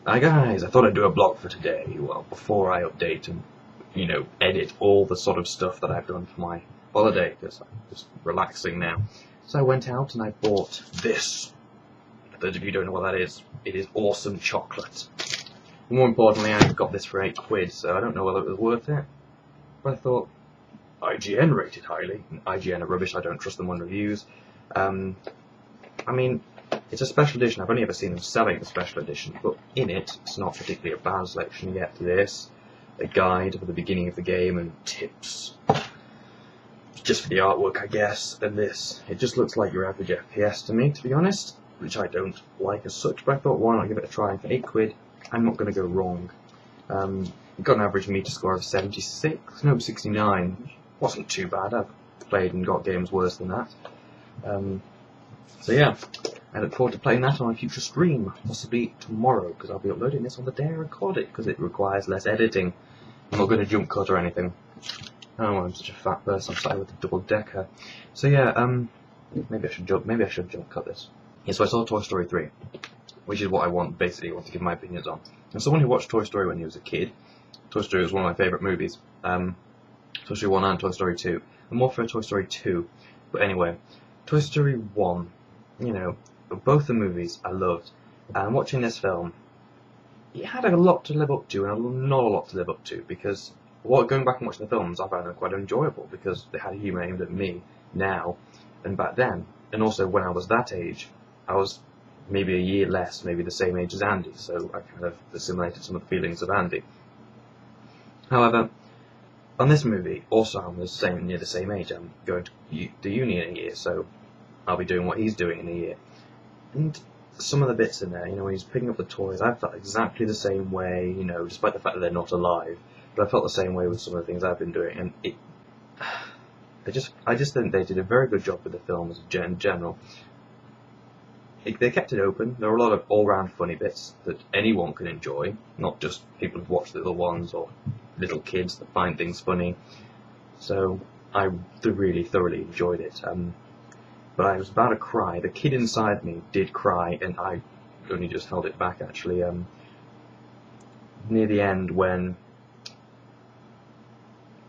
Hi guys, I thought I'd do a blog for today, well, before I update and, edit all the sort of stuff that I've done for my holiday, because I'm just relaxing now. So I went out and I bought this. For those of you who don't know what that is, it is awesome chocolate. More importantly, I got this for £8, so I don't know whether it was worth it, but I thought, IGN rated highly, and IGN are rubbish, I don't trust them on reviews. It's a special edition. I've only ever seen them selling a special edition, but in it, it's not particularly a bad selection. You get this, a guide for the beginning of the game, and tips. Just for the artwork, I guess, and this. It just looks like your average FPS to me, to be honest, which I don't like as such, but I thought, why not give it a try? For £8, I'm not going to go wrong. Got an average meter score of 69. Wasn't too bad. I've played and got games worse than that. So yeah. I look forward to playing that on a future stream, possibly tomorrow, because I'll be uploading this on the day I record it, because it requires less editing. I'm not going to jump cut or anything. Oh, I'm such a fat person, I'm starting with a double decker. So yeah, maybe I should jump cut this. Yeah, so I saw Toy Story 3, which is what I want to give my opinions on. As someone who watched Toy Story when he was a kid, Toy Story was one of my favourite movies. Toy Story 1 and Toy Story 2. I'm more for Toy Story 2, but anyway, Toy Story 1, both the movies I loved, and watching this film, it had a lot to live up to and not a lot to live up to, because going back and watching the films, I found them quite enjoyable because they had humour aimed at me now and back then, and also when I was that age, I was maybe a year less, maybe the same age as Andy, so I kind of assimilated some of the feelings of Andy. However, on this movie, also I'm near the same age. I'm going to uni in a year, so I'll be doing what he's doing in a year. And some of the bits in there, when he's picking up the toys, I felt exactly the same way, despite the fact that they're not alive. But I felt the same way with some of the things I've been doing, and I just think they did a very good job with the films in general. They kept it open. There were a lot of all-round funny bits that anyone can enjoy, not just people who've watched the little ones or little kids that find things funny. So I really thoroughly enjoyed it. But I was about to cry. The kid inside me did cry, and I only just held it back, actually. Near the end, when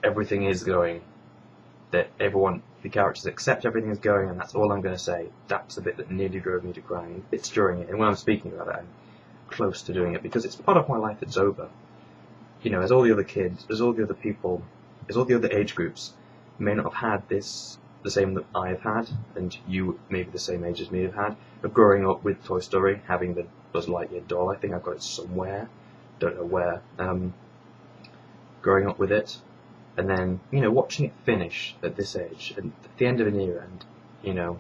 everything is going, that the characters accept everything is going, and that's all I'm going to say. That's the bit that nearly drove me to crying. It's during it, and when I'm speaking about it, I'm close to doing it, because it's part of my life that's over. As all the other kids, as all the other people, as all the other age groups may not have had this, the same that I've had, and you maybe the same age as me have had, of growing up with Toy Story, having the Buzz Lightyear doll. I think I've got it somewhere, don't know where. Growing up with it, and then watching it finish at this age, and at the end of an era, and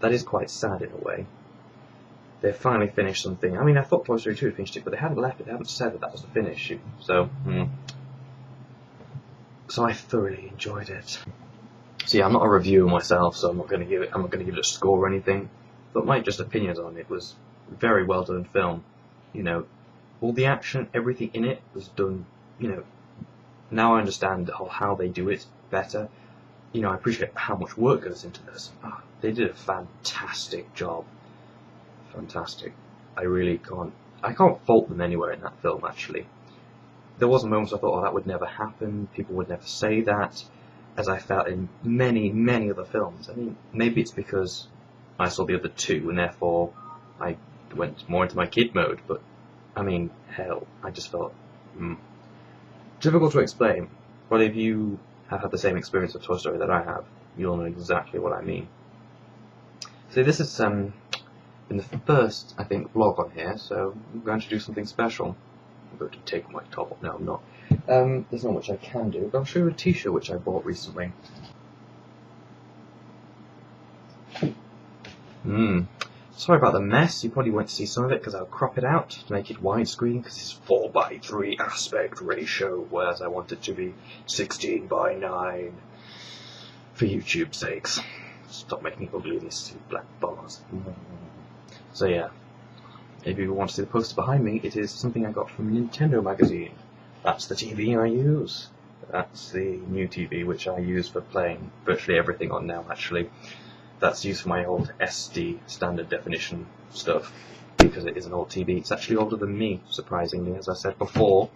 that is quite sad in a way. They finally finished something. I thought Toy Story 2 had finished it, but they hadn't left it. They hadn't said that was the finish. So I thoroughly enjoyed it. So yeah, I'm not a reviewer myself, so I'm not going to give it a score or anything. But my just opinions on it was very well done film. All the action, everything in it was done. Now I understand how they do it better. I appreciate how much work goes into this. They did a fantastic job. Fantastic. I can't fault them anywhere in that film, actually. There was moments I thought, that would never happen. People would never say that. As I felt in many, many other films. Maybe it's because I saw the other two, and therefore I went more into my kid mode, but, hell, I just felt, difficult to explain, but if you have had the same experience with Toy Story that I have, you'll know exactly what I mean. So this is, in the first, I think, vlog on here, so I'm going to do something special. I'm going to take my top off. No, I'm not. There's not much I can do, but I'll show you a t-shirt which I bought recently. Sorry about the mess, you probably won't see some of it because I'll crop it out to make it widescreen because it's 4:3 aspect ratio, whereas I want it to be 16:9 for YouTube's sakes. Stop making ugliness in black bars. So yeah, if you want to see the poster behind me, it is something I got from Nintendo magazine. That's the TV I use. That's the new TV which I use for playing virtually everything on now, actually. That's used for my old SD standard definition stuff. because it is an old TV. It's actually older than me, surprisingly, as I said before.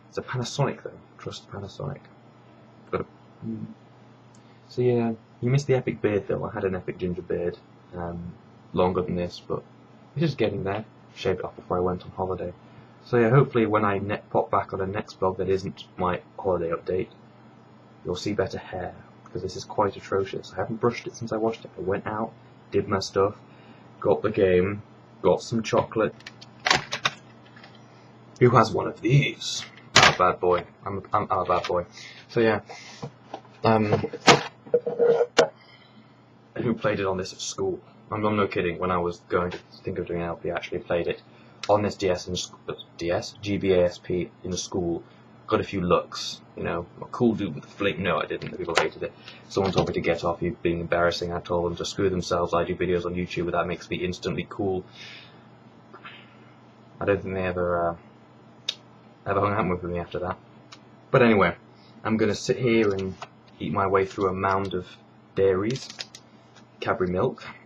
It's a Panasonic though. Trust Panasonic. Got a... So yeah, you missed the epic beard though. I had an epic ginger beard, longer than this, but it's just getting there. Shaved it off before I went on holiday. So yeah, hopefully when I pop back on the next vlog that isn't my holiday update, you'll see better hair, because this is quite atrocious. I haven't brushed it since I washed it. I went out, did my stuff, got the game, got some chocolate. Who has one of these? I'm a bad boy. I'm a bad boy. So yeah, who played it on this at school? I'm no kidding. When I was going to think of doing an LP, I actually played it on this GBASP in school. Got a few looks, you know, a cool dude with a flame. No, I didn't. People hated it. Someone told me to get off you being embarrassing. I told them to screw themselves. I do videos on YouTube, and that makes me instantly cool. I don't think they ever hung out with me after that. But anyway, I'm gonna sit here and eat my way through a mound of dairies, Cadbury milk.